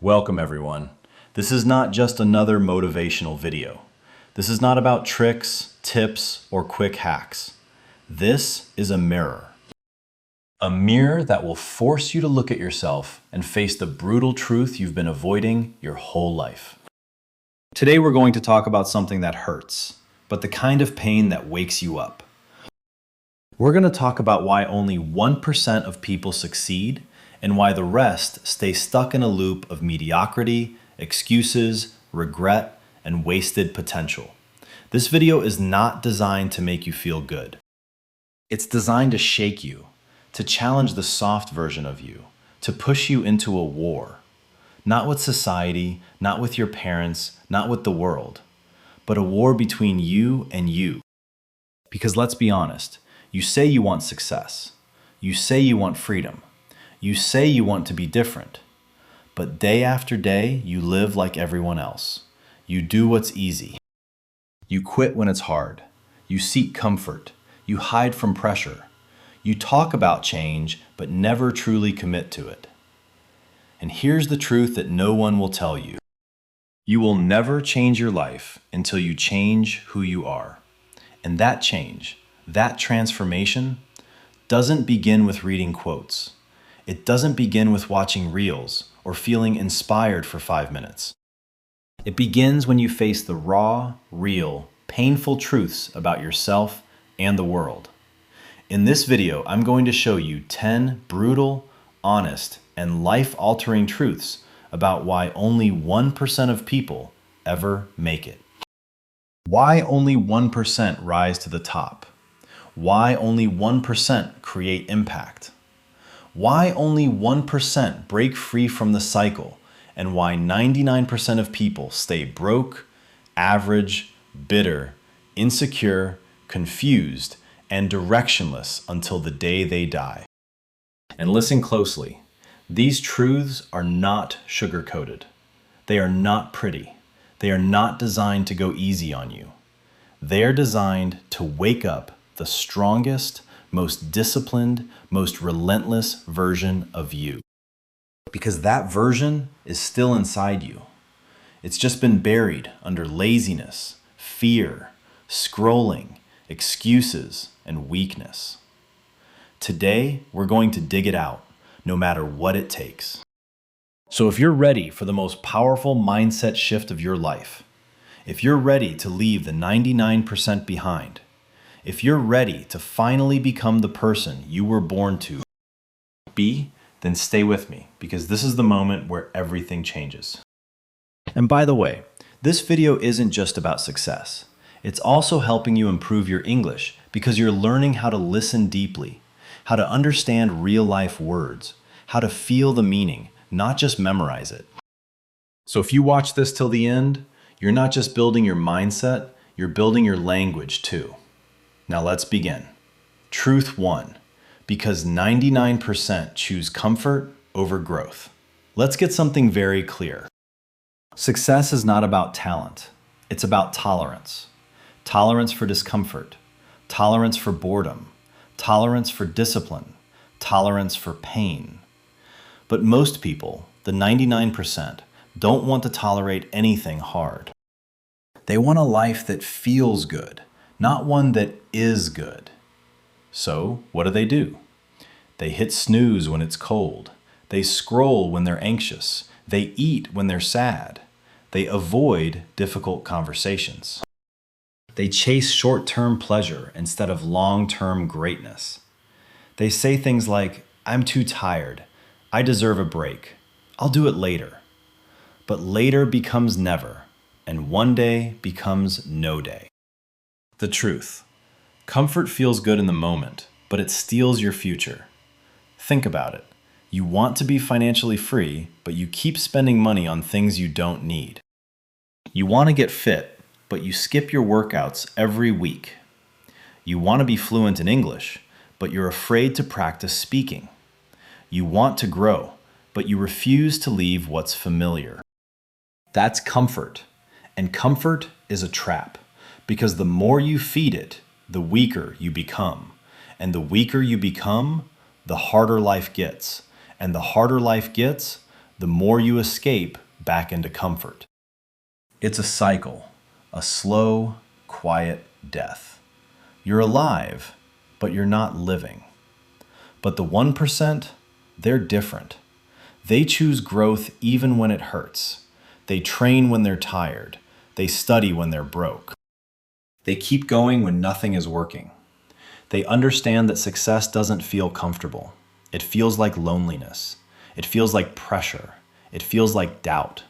Welcome everyone. This is not just another motivational video. This is not about tricks, tips, or quick hacks. This is a mirror. A mirror that will force you to look at yourself and face the brutal truth you've been avoiding your whole life. Today we're going to talk about something that hurts, but the kind of pain that wakes you up. We're going to talk about why only 1% of people succeed and why the rest stay stuck in a loop of mediocrity, excuses, regret, and wasted potential. This video is not designed to make you feel good. It's designed to shake you, to challenge the soft version of you, to push you into a war. Not with society, not with your parents, not with the world, but a war between you and you. Because let's be honest, you say you want success. You say you want freedom. You say you want to be different. But day after day, you live like everyone else. You do what's easy. You quit when it's hard. You seek comfort. You hide from pressure. You talk about change, but never truly commit to it. And here's the truth that no one will tell you. You will never change your life until you change who you are. And that change, that transformation, doesn't begin with reading quotes. It doesn't begin with watching reels or feeling inspired for 5 minutes. It begins when you face the raw, real, painful truths about yourself and the world. In this video, I'm going to show you 10 brutal, honest, and life-altering truths about why only 1% of people ever make it. Why only 1% rise to the top? Why only 1% create impact? Why only 1% break free from the cycle, and why 99% of people stay broke, average, bitter, insecure, confused, and directionless until the day they die. And listen closely. These truths are not sugar-coated. They are not pretty. They are not designed to go easy on you. They are designed to wake up the strongest, most disciplined, most relentless version of you. Because that version is still inside you. It's just been buried under laziness, fear, scrolling, excuses, and weakness. Today, we're going to dig it out, no matter what it takes. So if you're ready for the most powerful mindset shift of your life, if you're ready to leave the 99% behind, if you're ready to finally become the person you were born to be, then stay with me, because this is the moment where everything changes. And by the way, this video isn't just about success. It's also helping you improve your English because you're learning how to listen deeply, how to understand real-life words, how to feel the meaning, not just memorize it. So if you watch this till the end, you're not just building your mindset, you're building your language too. Now let's begin. Truth 1, because 99% choose comfort over growth. Let's get something very clear. Success is not about talent. It's about tolerance. Tolerance for discomfort, tolerance for boredom, tolerance for discipline, tolerance for pain. But most people, the 99%, don't want to tolerate anything hard. They want a life that feels good, not one that is good. So, what do? They hit snooze when it's cold. They scroll when they're anxious. They eat when they're sad. They avoid difficult conversations. They chase short-term pleasure instead of long-term greatness. They say things like, "I'm too tired. I deserve a break. I'll do it later." But later becomes never, and one day becomes no day. The truth. Comfort feels good in the moment, but it steals your future. Think about it. You want to be financially free, but you keep spending money on things you don't need. You want to get fit, but you skip your workouts every week. You want to be fluent in English, but you're afraid to practice speaking. You want to grow, but you refuse to leave what's familiar. That's comfort, and comfort is a trap, because the more you feed it, the weaker you become. And the weaker you become, the harder life gets. And the harder life gets, the more you escape back into comfort. It's a cycle, a slow, quiet death. You're alive, but you're not living. But the 1%, they're different. They choose growth even when it hurts. They train when they're tired. They study when they're broke. They keep going when nothing is working. They understand that success doesn't feel comfortable. It feels like loneliness. It feels like pressure. It feels like doubt.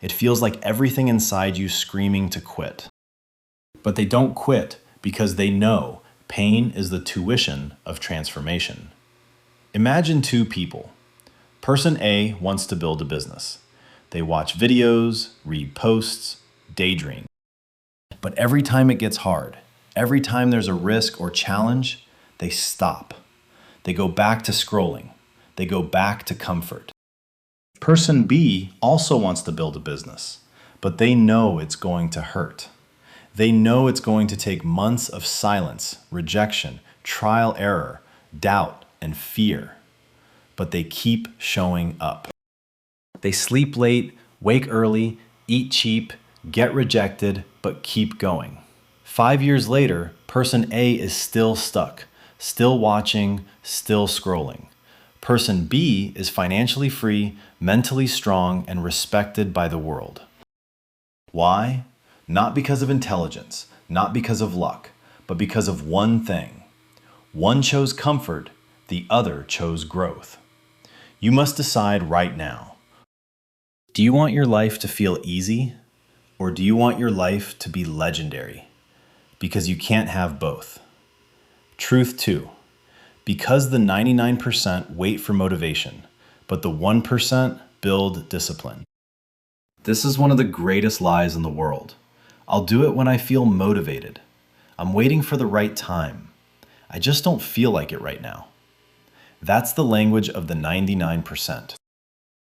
It feels like everything inside you screaming to quit. But they don't quit because they know pain is the tuition of transformation. Imagine two people. Person A wants to build a business. They watch videos, read posts, daydream. But every time it gets hard, every time there's a risk or challenge, they stop. They go back to scrolling. They go back to comfort. Person B also wants to build a business, but they know it's going to hurt. They know it's going to take months of silence, rejection, trial error, doubt, and fear. But they keep showing up. They sleep late, wake early, eat cheap, get rejected, but keep going. 5 years later, person A is still stuck, still watching, still scrolling. Person B is financially free, mentally strong, and respected by the world. Why? Not because of intelligence, not because of luck, but because of one thing. One chose comfort, the other chose growth. You must decide right now. Do you want your life to feel easy, or do you want your life to be legendary? Because you can't have both. Truth 2. Because the 99% wait for motivation, but the 1% build discipline. This is one of the greatest lies in the world. I'll do it when I feel motivated. I'm waiting for the right time. I just don't feel like it right now. That's the language of the 99%.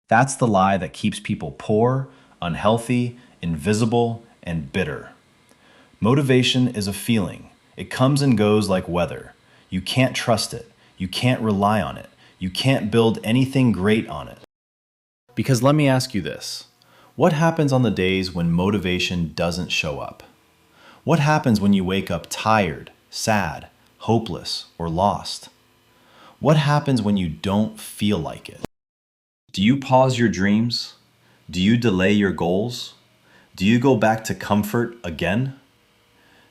That's the lie that keeps people poor, unhealthy, invisible, and bitter. Motivation is a feeling. It comes and goes like weather. You can't trust it. You can't rely on it. You can't build anything great on it. Because let me ask you this. What happens on the days when motivation doesn't show up? What happens when you wake up tired, sad, hopeless, or lost? What happens when you don't feel like it? Do you pause your dreams? Do you delay your goals? Do you go back to comfort again?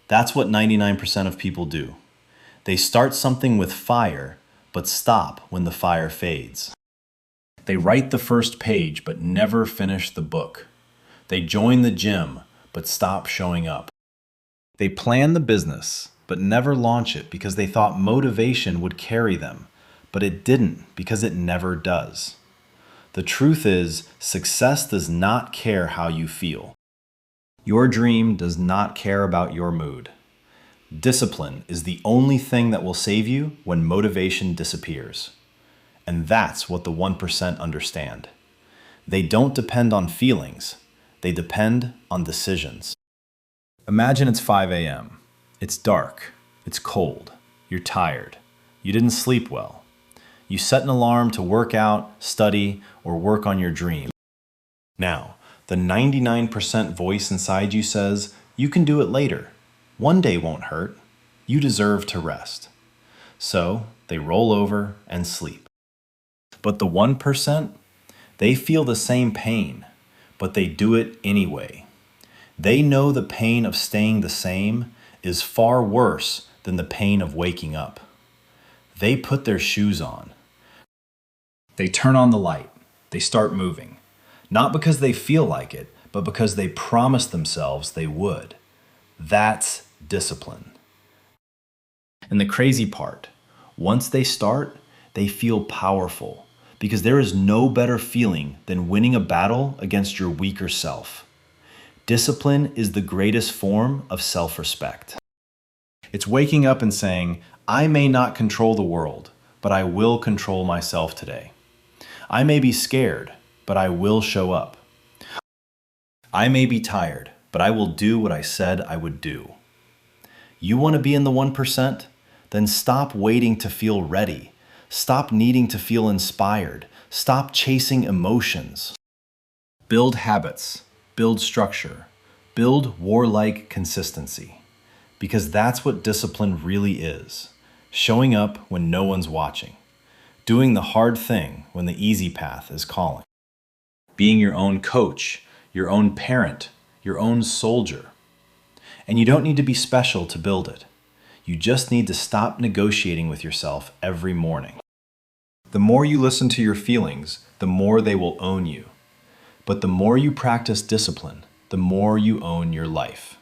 That's what 99% of people do. They start something with fire, but stop when the fire fades. They write the first page, but never finish the book. They join the gym, but stop showing up. They plan the business, but never launch it because they thought motivation would carry them, but it didn't because it never does. The truth is, success does not care how you feel. Your dream does not care about your mood. Discipline is the only thing that will save you when motivation disappears. And that's what the 1% understand. They don't depend on feelings. They depend on decisions. Imagine it's 5 a.m. It's dark. It's cold. You're tired. You didn't sleep well. You set an alarm to work out, study, or work on your dream. Now, the 99% voice inside you says, you can do it later. One day won't hurt. You deserve to rest. So they roll over and sleep. But the 1%, they feel the same pain, but they do it anyway. They know the pain of staying the same is far worse than the pain of waking up. They put their shoes on. They turn on the light. They start moving. Not because they feel like it, but because they promised themselves they would. That's discipline. And the crazy part, once they start, they feel powerful because there is no better feeling than winning a battle against your weaker self. Discipline is the greatest form of self-respect. It's waking up and saying, I may not control the world, but I will control myself today. I may be scared, but I will show up. I may be tired, but I will do what I said I would do. You want to be in the 1%? Then stop waiting to feel ready. Stop needing to feel inspired. Stop chasing emotions. Build habits, build structure, build warlike consistency. Because that's what discipline really is. Showing up when no one's watching. Doing the hard thing when the easy path is calling. Being your own coach, your own parent, your own soldier. And you don't need to be special to build it. You just need to stop negotiating with yourself every morning. The more you listen to your feelings, the more they will own you. But the more you practice discipline, the more you own your life.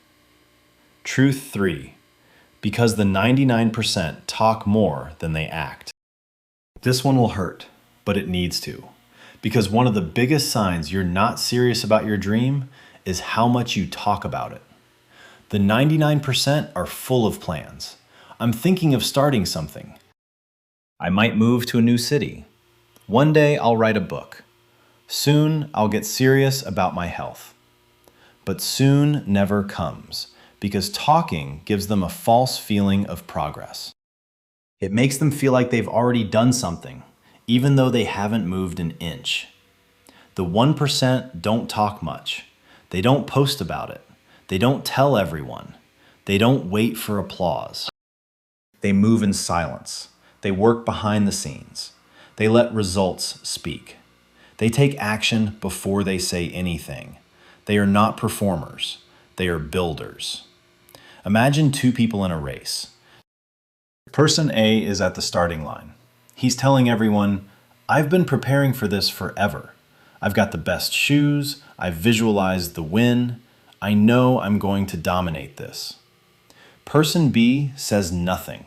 Truth 3. Because the 99% talk more than they act. This one will hurt, but it needs to. Because one of the biggest signs you're not serious about your dream is how much you talk about it. The 99% are full of plans. I'm thinking of starting something. I might move to a new city. One day I'll write a book. Soon I'll get serious about my health. But soon never comes, because talking gives them a false feeling of progress. It makes them feel like they've already done something, even though they haven't moved an inch. The 1% don't talk much. They don't post about it. They don't tell everyone. They don't wait for applause. They move in silence. They work behind the scenes. They let results speak. They take action before they say anything. They are not performers. They are builders. Imagine two people in a race. Person A is at the starting line. He's telling everyone, I've been preparing for this forever. I've got the best shoes. I've visualized the win. I know I'm going to dominate this. Person B says nothing.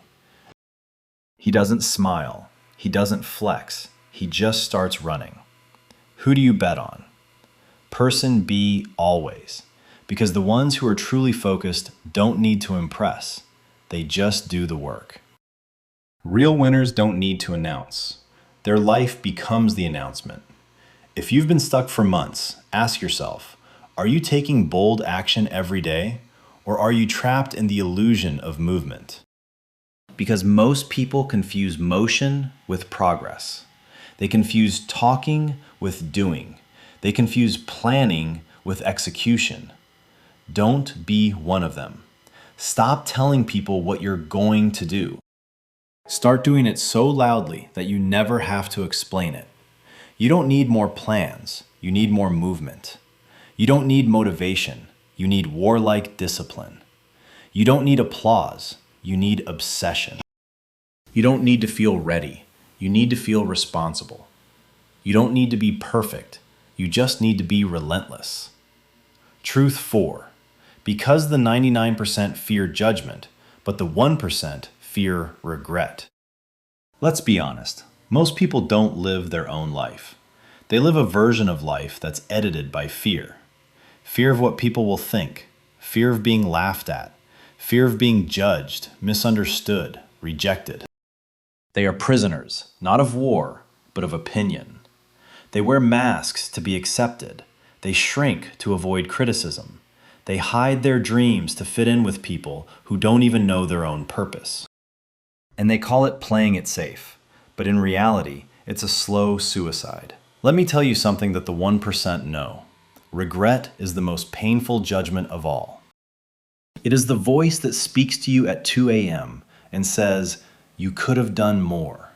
He doesn't smile. He doesn't flex. He just starts running. Who do you bet on? Person B always. Because the ones who are truly focused don't need to impress. They just do the work. Real winners don't need to announce. Their life becomes the announcement. If you've been stuck for months, ask yourself, are you taking bold action every day, or are you trapped in the illusion of movement? Because most people confuse motion with progress. They confuse talking with doing. They confuse planning with execution. Don't be one of them. Stop telling people what you're going to do. Start doing it so loudly that you never have to explain it. You don't need more plans. You need more movement. You don't need motivation. You need warlike discipline. You don't need applause. You need obsession. You don't need to feel ready. You need to feel responsible. You don't need to be perfect. You just need to be relentless. Truth 4. Because the 99% fear judgment, but the 1% fear regret. Let's be honest. Most people don't live their own life. They live a version of life that's edited by fear. Fear of what people will think. Fear of being laughed at. Fear of being judged, misunderstood, rejected. They are prisoners, not of war, but of opinion. They wear masks to be accepted. They shrink to avoid criticism. They hide their dreams to fit in with people who don't even know their own purpose. And they call it playing it safe. But in reality, it's a slow suicide. Let me tell you something that the 1% know. Regret is the most painful judgment of all. It is the voice that speaks to you at 2 a.m. and says, you could have done more.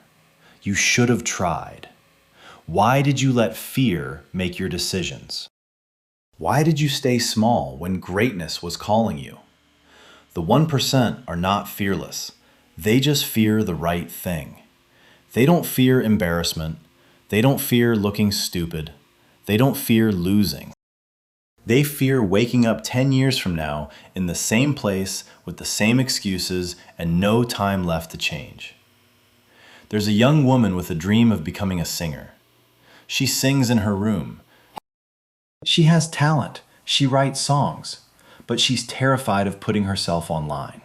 You should have tried. Why did you let fear make your decisions? Why did you stay small when greatness was calling you? The 1% are not fearless. They just fear the right thing. They don't fear embarrassment. They don't fear looking stupid. They don't fear losing. They fear waking up 10 years from now in the same place with the same excuses and no time left to change. There's a young woman with a dream of becoming a singer. She sings in her room. She has talent. She writes songs, but she's terrified of putting herself online.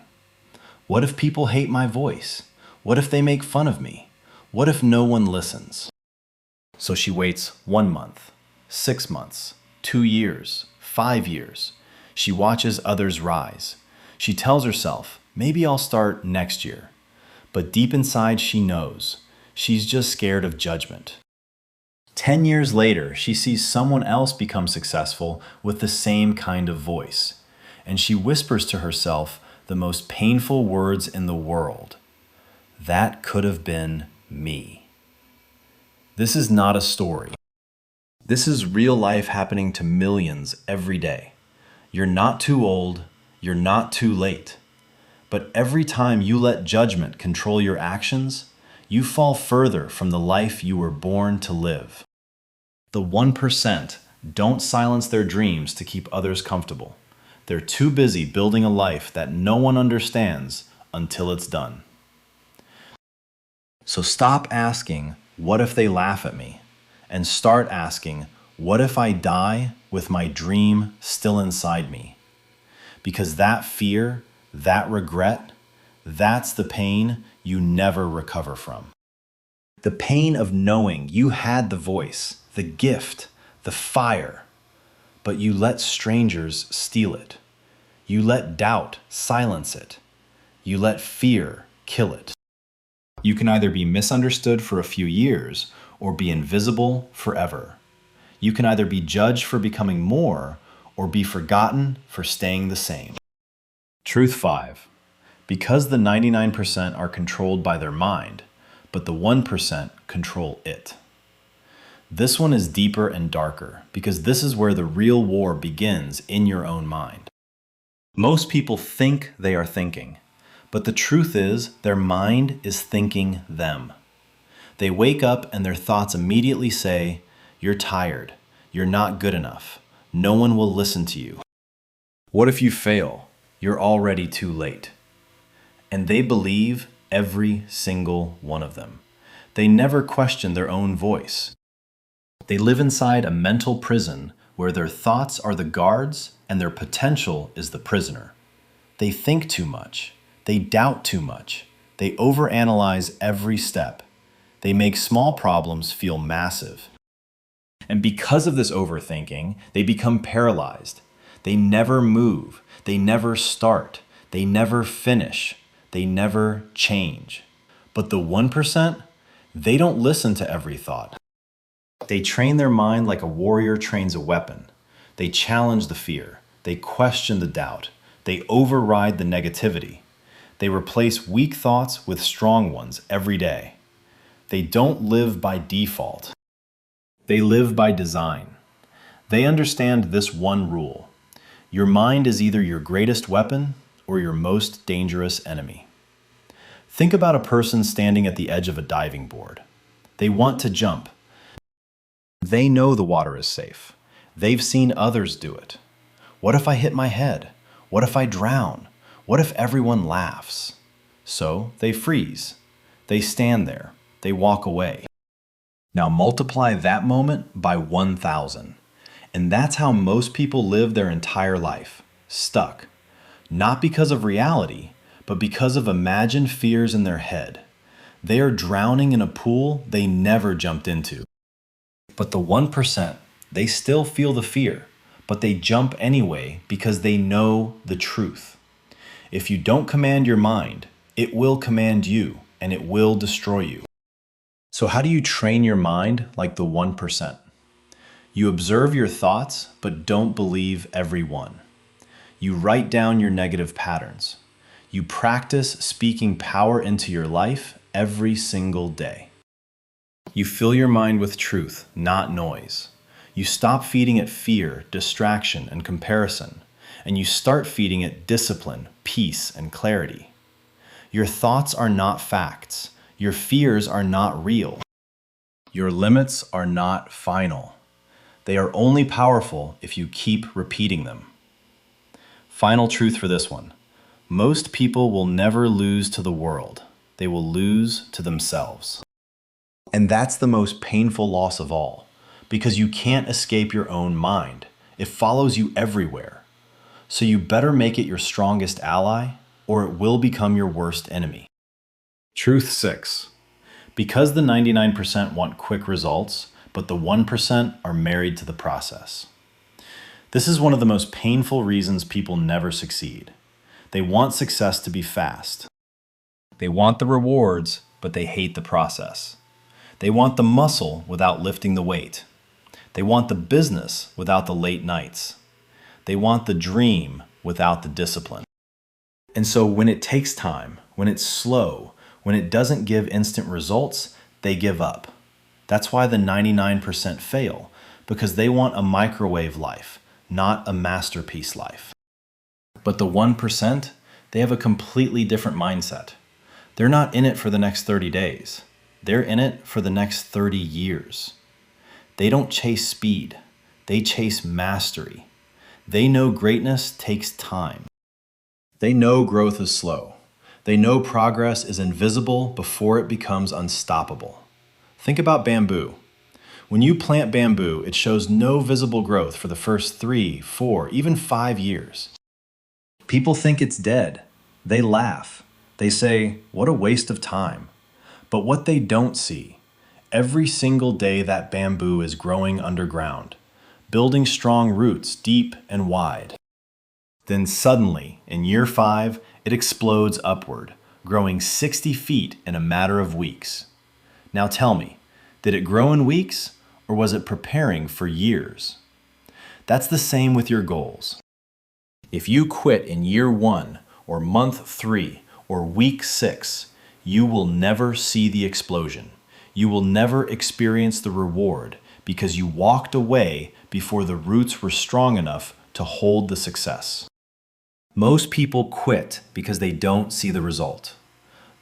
What if people hate my voice? What if they make fun of me? What if no one listens? So she waits 1 month, 6 months, 2 years, 5 years. She watches others rise. She tells herself, maybe I'll start next year. But deep inside she knows. She's just scared of judgment. 10 years later, she sees someone else become successful with the same kind of voice, and she whispers to herself the most painful words in the world. That could have been me. This is not a story. This is real life happening to millions every day. You're not too old, you're not too late. But every time you let judgment control your actions, you fall further from the life you were born to live. The 1% don't silence their dreams to keep others comfortable. They're too busy building a life that no one understands until it's done. So stop asking, what if they laugh at me? And start asking, what if I die with my dream still inside me? Because that fear, that regret, that's the pain you never recover from. The pain of knowing you had the voice, the gift, the fire, but you let strangers steal it. You let doubt silence it. You let fear kill it. You can either be misunderstood for a few years or be invisible forever. You can either be judged for becoming more or be forgotten for staying the same. Truth 5. Because the 99% are controlled by their mind, but the 1% control it. This one is deeper and darker because this is where the real war begins in your own mind. Most people think they are thinking, but the truth is their mind is thinking them. They wake up and their thoughts immediately say, "You're tired. You're not good enough. No one will listen to you. What if you fail? You're already too late." And they believe every single one of them. They never question their own voice. They live inside a mental prison where their thoughts are the guards and their potential is the prisoner. They think too much. They doubt too much. They overanalyze every step. They make small problems feel massive. And because of this overthinking, they become paralyzed. They never move. They never start. They never finish. They never change. But the 1%, they don't listen to every thought. They train their mind like a warrior trains a weapon. They challenge the fear. They question the doubt. They override the negativity. They replace weak thoughts with strong ones every day. They don't live by default. They live by design. They understand this one rule. Your mind is either your greatest weapon or your most dangerous enemy. Think about a person standing at the edge of a diving board. They want to jump. They know the water is safe. They've seen others do it. What if I hit my head? What if I drown? What if everyone laughs? So they freeze. They stand there. They walk away. Now multiply that moment by 1,000. And that's how most people live their entire life, stuck. Not because of reality, but because of imagined fears in their head. They are drowning in a pool they never jumped into. But the 1%, they still feel the fear, but they jump anyway because they know the truth. If you don't command your mind, it will command you, and it will destroy you. So how do you train your mind like the 1%? You observe your thoughts, but don't believe every one. You write down your negative patterns. You practice speaking power into your life every single day. You fill your mind with truth, not noise. You stop feeding it fear, distraction, and comparison, and you start feeding it discipline, peace, and clarity. Your thoughts are not facts. Your fears are not real. Your limits are not final. They are only powerful if you keep repeating them. Final truth for this one. Most people will never lose to the world. They will lose to themselves. And that's the most painful loss of all, because you can't escape your own mind. It follows you everywhere. So you better make it your strongest ally, or it will become your worst enemy. Truth 6. Because the 99% want quick results, but the 1% are married to the process. This is one of the most painful reasons people never succeed. They want success to be fast. They want the rewards, but they hate the process. They want the muscle without lifting the weight. They want the business without the late nights. They want the dream without the discipline. And so when it takes time, when it's slow, when it doesn't give instant results, they give up. That's why the 99% fail, because they want a microwave life, not a masterpiece life. But the 1%, they have a completely different mindset. They're not in it for the next 30 days. They're in it for the next 30 years. They don't chase speed. They chase mastery. They know greatness takes time. They know growth is slow. They know progress is invisible before it becomes unstoppable. Think about bamboo. When you plant bamboo, it shows no visible growth for the first 3, 4, even 5 years. People think it's dead. They laugh. They say, "What a waste of time." But what they don't see, every single day that bamboo is growing underground, building strong roots deep and wide. Then suddenly, in year 5, it explodes upward, growing 60 feet in a matter of weeks. Now tell me, did it grow in weeks, or was it preparing for years? That's the same with your goals. If you quit in year 1, or month 3, or week 6, you will never see the explosion. You will never experience the reward because you walked away before the roots were strong enough to hold the success. Most people quit because they don't see the result.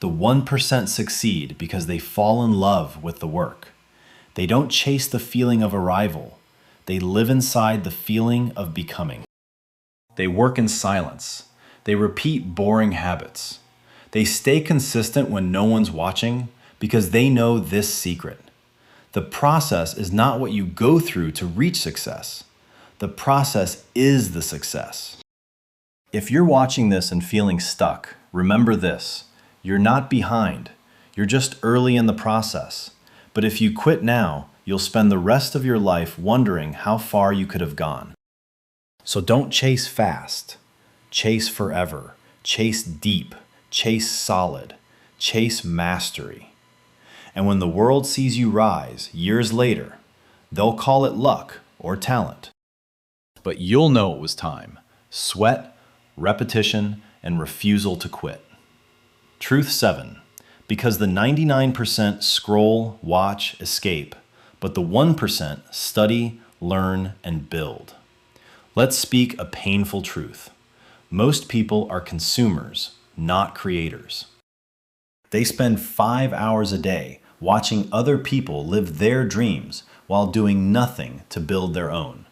The 1% succeed because they fall in love with the work. They don't chase the feeling of arrival. They live inside the feeling of becoming. They work in silence. They repeat boring habits. They stay consistent when no one's watching because they know this secret. The process is not what you go through to reach success. The process is the success. If you're watching this and feeling stuck, remember this. You're not behind. You're just early in the process. But if you quit now, you'll spend the rest of your life wondering how far you could have gone. So don't chase fast. Chase forever. Chase deep. Chase solid. Chase mastery. And when the world sees you rise years later, they'll call it luck or talent. But you'll know it was time. Sweat, repetition, and refusal to quit. Truth 7. Because the 99% scroll, watch, escape, but the 1% study, learn, and build. Let's speak a painful truth. Most people are consumers, not creators. They spend 5 hours a day watching other people live their dreams while doing nothing to build their own.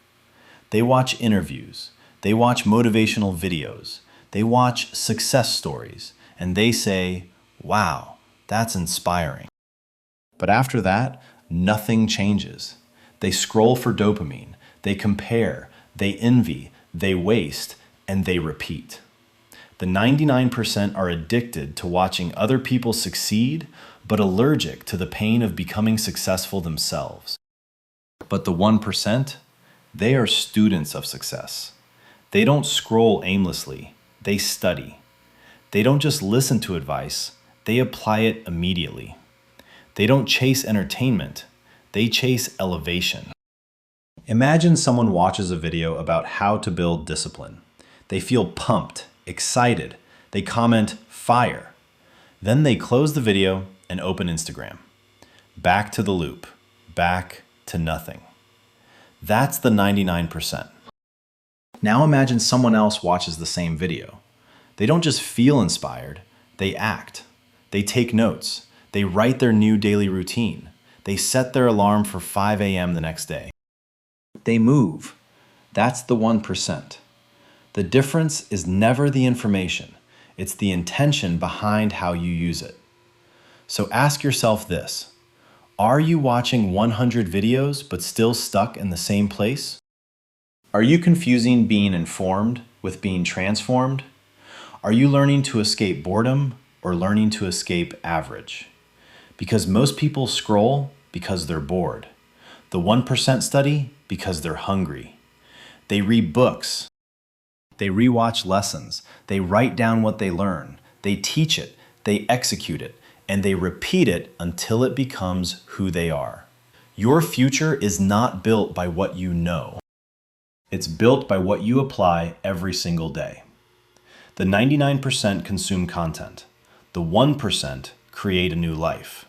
They watch interviews, they watch motivational videos, they watch success stories, and they say, "Wow, that's inspiring." But after that, nothing changes. They scroll for dopamine, they compare, they envy, they waste, and they repeat. The 99% are addicted to watching other people succeed, but allergic to the pain of becoming successful themselves. But the 1%, they are students of success. They don't scroll aimlessly, they study. They don't just listen to advice, they apply it immediately. They don't chase entertainment, they chase elevation. Imagine someone watches a video about how to build discipline. They feel pumped, excited. They comment, "Fire." Then they close the video and open Instagram. Back to the loop, back to nothing. That's the 99%. Now imagine someone else watches the same video. They don't just feel inspired, they act. They take notes. They write their new daily routine. They set their alarm for 5 a.m. the next day. They move. That's the 1%. The difference is never the information. It's the intention behind how you use it. So ask yourself this. Are you watching 100 videos but still stuck in the same place? Are you confusing being informed with being transformed? Are you learning to escape boredom or learning to escape average? Because most people scroll because they're bored. The 1% study because they're hungry. They read books. They rewatch lessons. They write down what they learn. They teach it. They execute it. and they repeat it until it becomes who they are. Your future is not built by what you know. It's built by what you apply every single day. The 99% consume content. The 1% create a new life.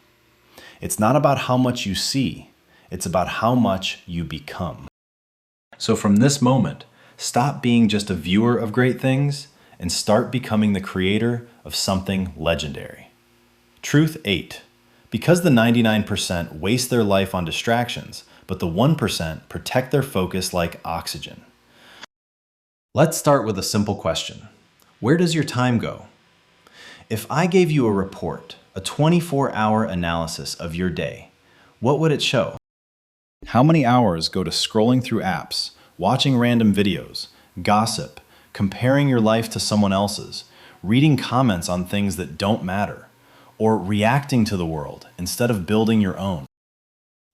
It's not about how much you see. It's about how much you become. So from this moment, stop being just a viewer of great things and start becoming the creator of something legendary. Truth 8. Because the 99% waste their life on distractions, but the 1% protect their focus like oxygen. Let's start with a simple question. Where does your time go? If I gave you a report, a 24-hour analysis of your day, what would it show? How many hours go to scrolling through apps, watching random videos, gossip, comparing your life to someone else's, reading comments on things that don't matter, or reacting to the world instead of building your own?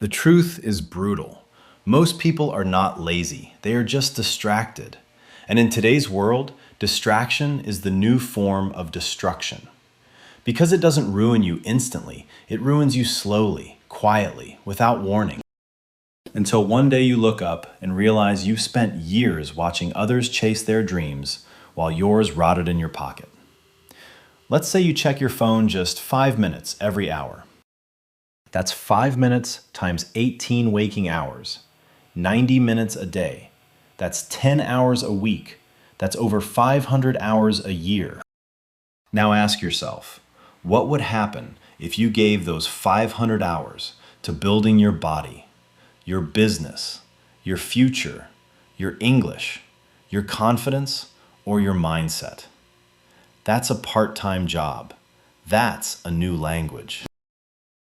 The truth is brutal. Most people are not lazy. They are just distracted. And in today's world, distraction is the new form of destruction. Because it doesn't ruin you instantly, it ruins you slowly, quietly, without warning. Until one day you look up and realize you've spent years watching others chase their dreams while yours rotted in your pocket. Let's say you check your phone just 5 minutes every hour. That's 5 minutes times 18 waking hours, 90 minutes a day. That's 10 hours a week. That's over 500 hours a year. Now ask yourself, what would happen if you gave those 500 hours to building your body, your business, your future, your English, your confidence, or your mindset? That's a part-time job. That's a new language.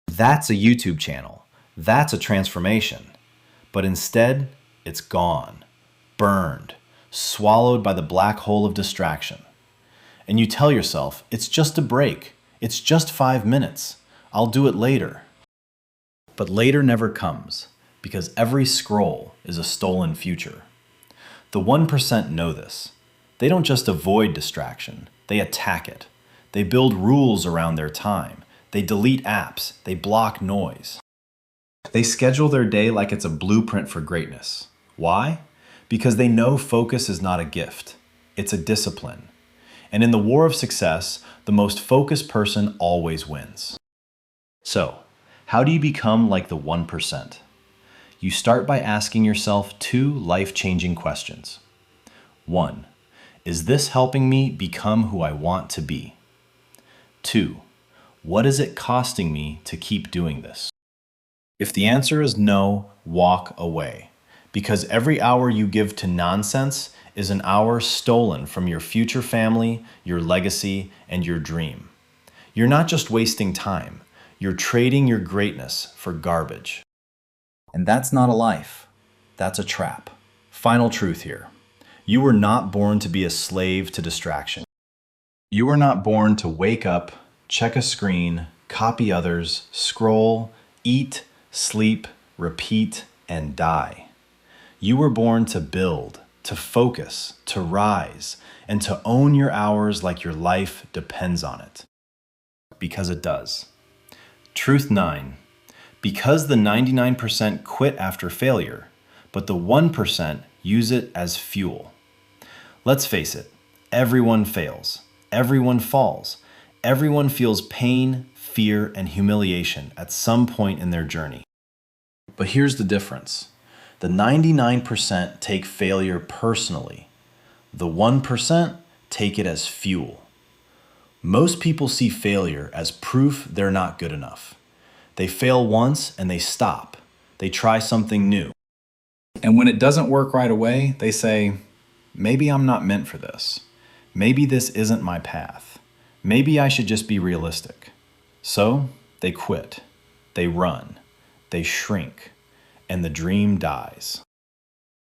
That's a YouTube channel. That's a transformation. But instead, it's gone, burned, swallowed by the black hole of distraction. And you tell yourself, it's just a break. It's just 5 minutes. I'll do it later. But later never comes, because every scroll is a stolen future. The 1% know this. They don't just avoid distraction, they attack it. They build rules around their time. They delete apps. They block noise. They schedule their day like it's a blueprint for greatness. Why? Because they know focus is not a gift. It's a discipline. And in the war of success, the most focused person always wins. So, how do you become like the 1%? You start by asking yourself 2 life-changing questions. 1. Is this helping me become who I want to be? 2. What is it costing me to keep doing this? If the answer is no, walk away. Because every hour you give to nonsense is an hour stolen from your future family, your legacy, and your dream. You're not just wasting time. You're trading your greatness for garbage. And that's not a life. That's a trap. Final truth here. You were not born to be a slave to distraction. You were not born to wake up, check a screen, copy others, scroll, eat, sleep, repeat, and die. You were born to build, to focus, to rise, and to own your hours like your life depends on it. Because it does. Truth 9. Because the 99% quit after failure, but the 1% use it as fuel. Let's face it, everyone fails, everyone falls, everyone feels pain, fear, and humiliation at some point in their journey. But here's the difference. The 99% take failure personally. The 1% take it as fuel. Most people see failure as proof they're not good enough. They fail once and they stop. They try something new. And when it doesn't work right away, they say, maybe I'm not meant for this. Maybe this isn't my path. Maybe I should just be realistic. So they quit. They run. They shrink. And the dream dies.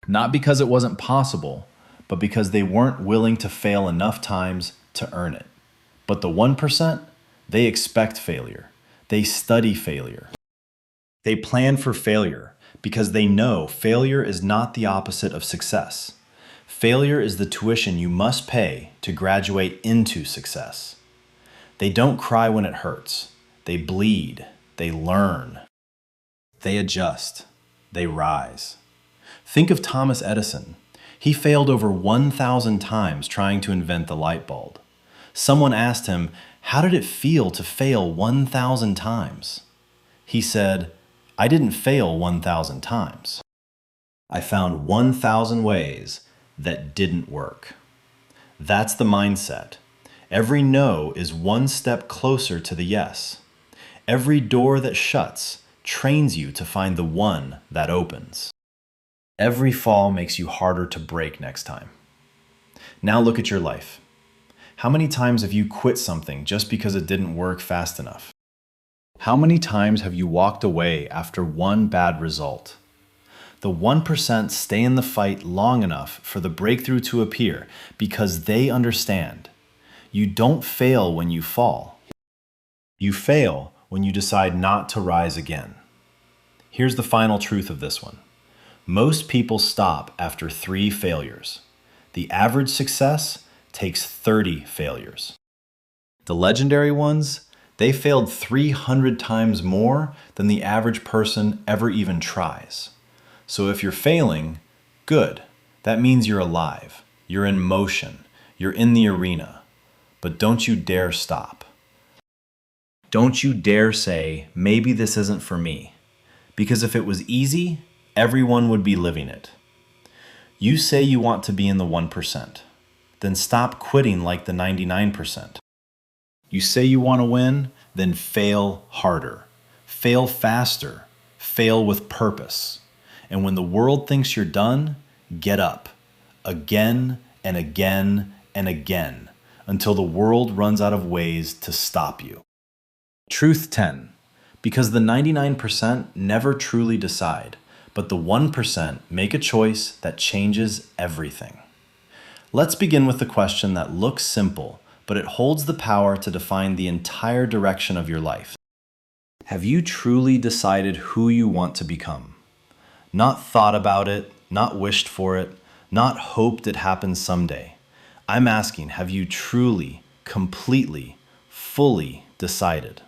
Not because it wasn't possible, but because they weren't willing to fail enough times to earn it. But the 1%, they expect failure. They study failure. They plan for failure because they know failure is not the opposite of success. Failure is the tuition you must pay to graduate into success. They don't cry when it hurts. They bleed. They learn. They adjust. They rise. Think of Thomas Edison. He failed over 1,000 times trying to invent the light bulb. Someone asked him, "How did it feel to fail 1,000 times?" He said, "I didn't fail 1,000 times. I found 1,000 ways that didn't work." That's the mindset. Every no is one step closer to the yes. Every door that shuts trains you to find the one that opens. Every fall makes you harder to break next time. Now look at your life. How many times have you quit something just because it didn't work fast enough? How many times have you walked away after one bad result? The 1% stay in the fight long enough for the breakthrough to appear because they understand. You don't fail when you fall. You fail when you decide not to rise again. Here's the final truth of this one. Most people stop after 3 failures. The average success takes 30 failures. The legendary ones, they failed 300 times more than the average person ever even tries. So if you're failing, good. That means you're alive. You're in motion. You're in the arena. But don't you dare stop. Don't you dare say, maybe this isn't for me. Because if it was easy, everyone would be living it. You say you want to be in the 1%. Then stop quitting like the 99%. You say you want to win, then fail harder. Fail faster. Fail with purpose. And when the world thinks you're done, get up. Again and again and again. Until the world runs out of ways to stop you. Truth 10. Because the 99% never truly decide, but the 1% make a choice that changes everything. Let's begin with the question that looks simple, but it holds the power to define the entire direction of your life. Have you truly decided who you want to become? Not thought about it, not wished for it, not hoped it happens someday. I'm asking, have you truly, completely, fully decided?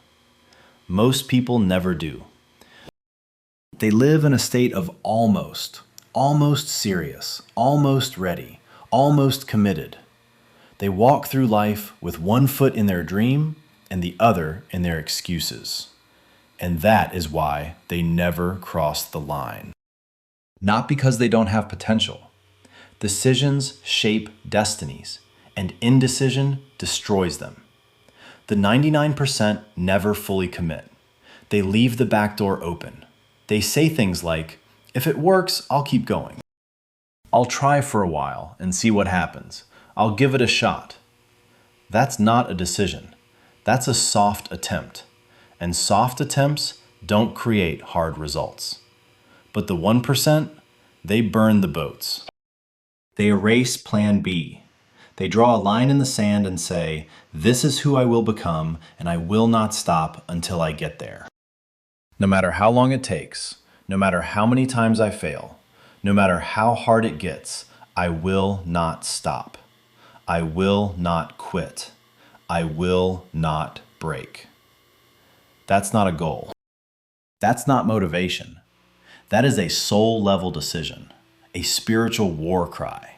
Most people never do. They live in a state of almost serious, almost ready, almost committed. They walk through life with one foot in their dream and the other in their excuses. And that is why they never cross the line. Not because they don't have potential. Decisions shape destinies, and indecision destroys them. The 99% never fully commit. They leave the back door open. They say things like, "If it works, I'll keep going. I'll try for a while and see what happens. I'll give it a shot." That's not a decision. That's a soft attempt. And soft attempts don't create hard results. But the 1%, they burn the boats. They erase plan B. They draw a line in the sand and say, "This is who I will become, and I will not stop until I get there. No matter how long it takes, no matter how many times I fail, no matter how hard it gets, I will not stop. I will not quit. I will not break." That's not a goal. That's not motivation. That is a soul-level decision, a spiritual war cry.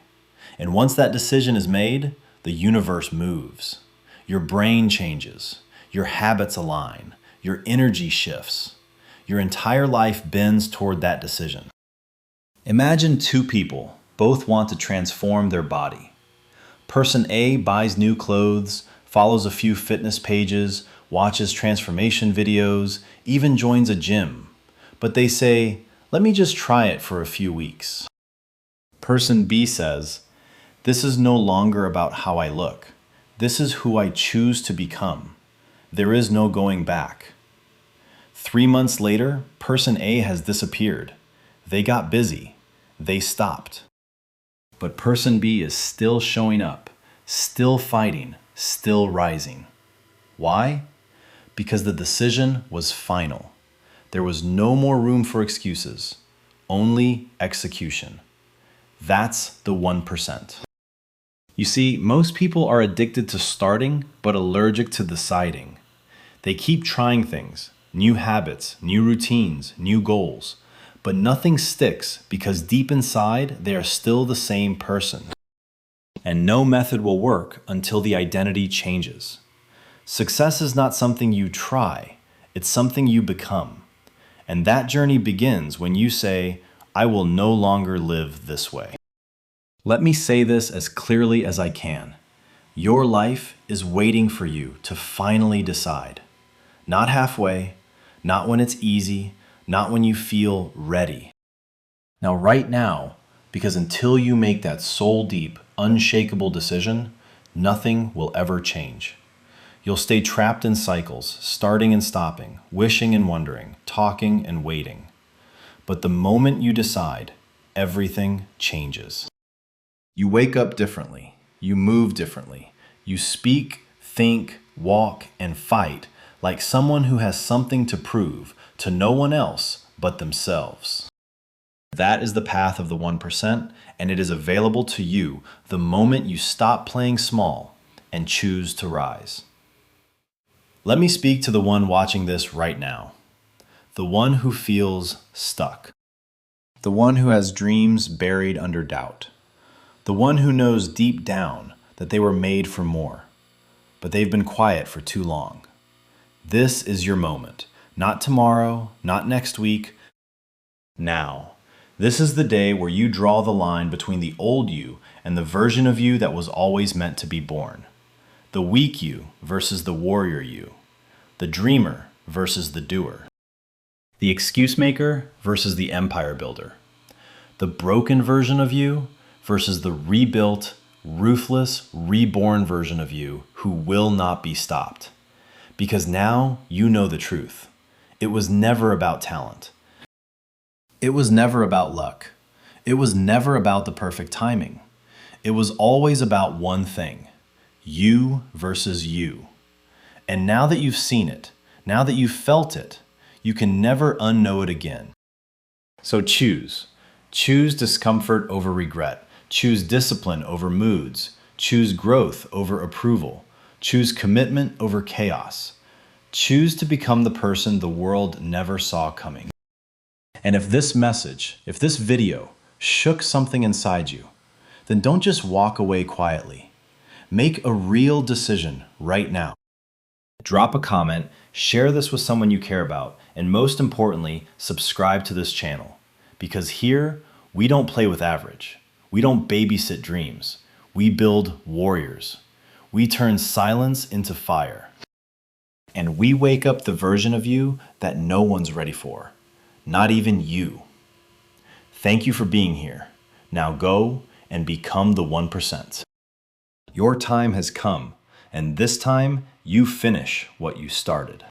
And once that decision is made, the universe moves. Your brain changes. Your habits align. Your energy shifts. Your entire life bends toward that decision. Imagine 2 people, both want to transform their body. Person A buys new clothes, follows a few fitness pages, watches transformation videos, even joins a gym. But they say, "Let me just try it for a few weeks." Person B says, "This is no longer about how I look. This is who I choose to become. There is no going back." 3 months later, person A has disappeared. They got busy. They stopped. But person B is still showing up, still fighting, still rising. Why? Because the decision was final. There was no more room for excuses, only execution. That's the 1%. You see, most people are addicted to starting, but allergic to deciding. They keep trying things, new habits, new routines, new goals, but nothing sticks because deep inside they are still the same person. And no method will work until the identity changes. Success is not something you try, it's something you become. And that journey begins when you say, I will no longer live this way. Let me say this as clearly as I can. Your life is waiting for you to finally decide. Not halfway, not when it's easy, not when you feel ready. Now, right now, because until you make that soul-deep, unshakable decision, nothing will ever change. You'll stay trapped in cycles, starting and stopping, wishing and wondering, talking and waiting. But the moment you decide, everything changes. You wake up differently. You move differently. You speak, think, walk, and fight like someone who has something to prove to no one else but themselves. That is the path of the 1%, and it is available to you the moment you stop playing small and choose to rise. Let me speak to the one watching this right now. The one who feels stuck. The one who has dreams buried under doubt. The one who knows deep down that they were made for more, but they've been quiet for too long. This is your moment. Not tomorrow, not next week. Now. This is the day where you draw the line between the old you and the version of you that was always meant to be born. The weak you versus the warrior you. The dreamer versus the doer. The excuse maker versus the empire builder. The broken version of you versus the rebuilt, ruthless, reborn version of you who will not be stopped. Because now you know the truth. It was never about talent. It was never about luck. It was never about the perfect timing. It was always about one thing, you versus you. And now that you've seen it, now that you've felt it, you can never unknow it again. So choose. Choose discomfort over regret. Choose discipline over moods. Choose growth over approval. Choose commitment over chaos. Choose to become the person the world never saw coming. And if this message, if this video shook something inside you, then don't just walk away quietly. Make a real decision right now. Drop a comment, share this with someone you care about, and most importantly, subscribe to this channel. Because here, we don't play with average. We don't babysit dreams. We build warriors. We turn silence into fire. And we wake up the version of you that no one's ready for. Not even you. Thank you for being here. Now go and become the 1%. Your time has come, and this time you finish what you started.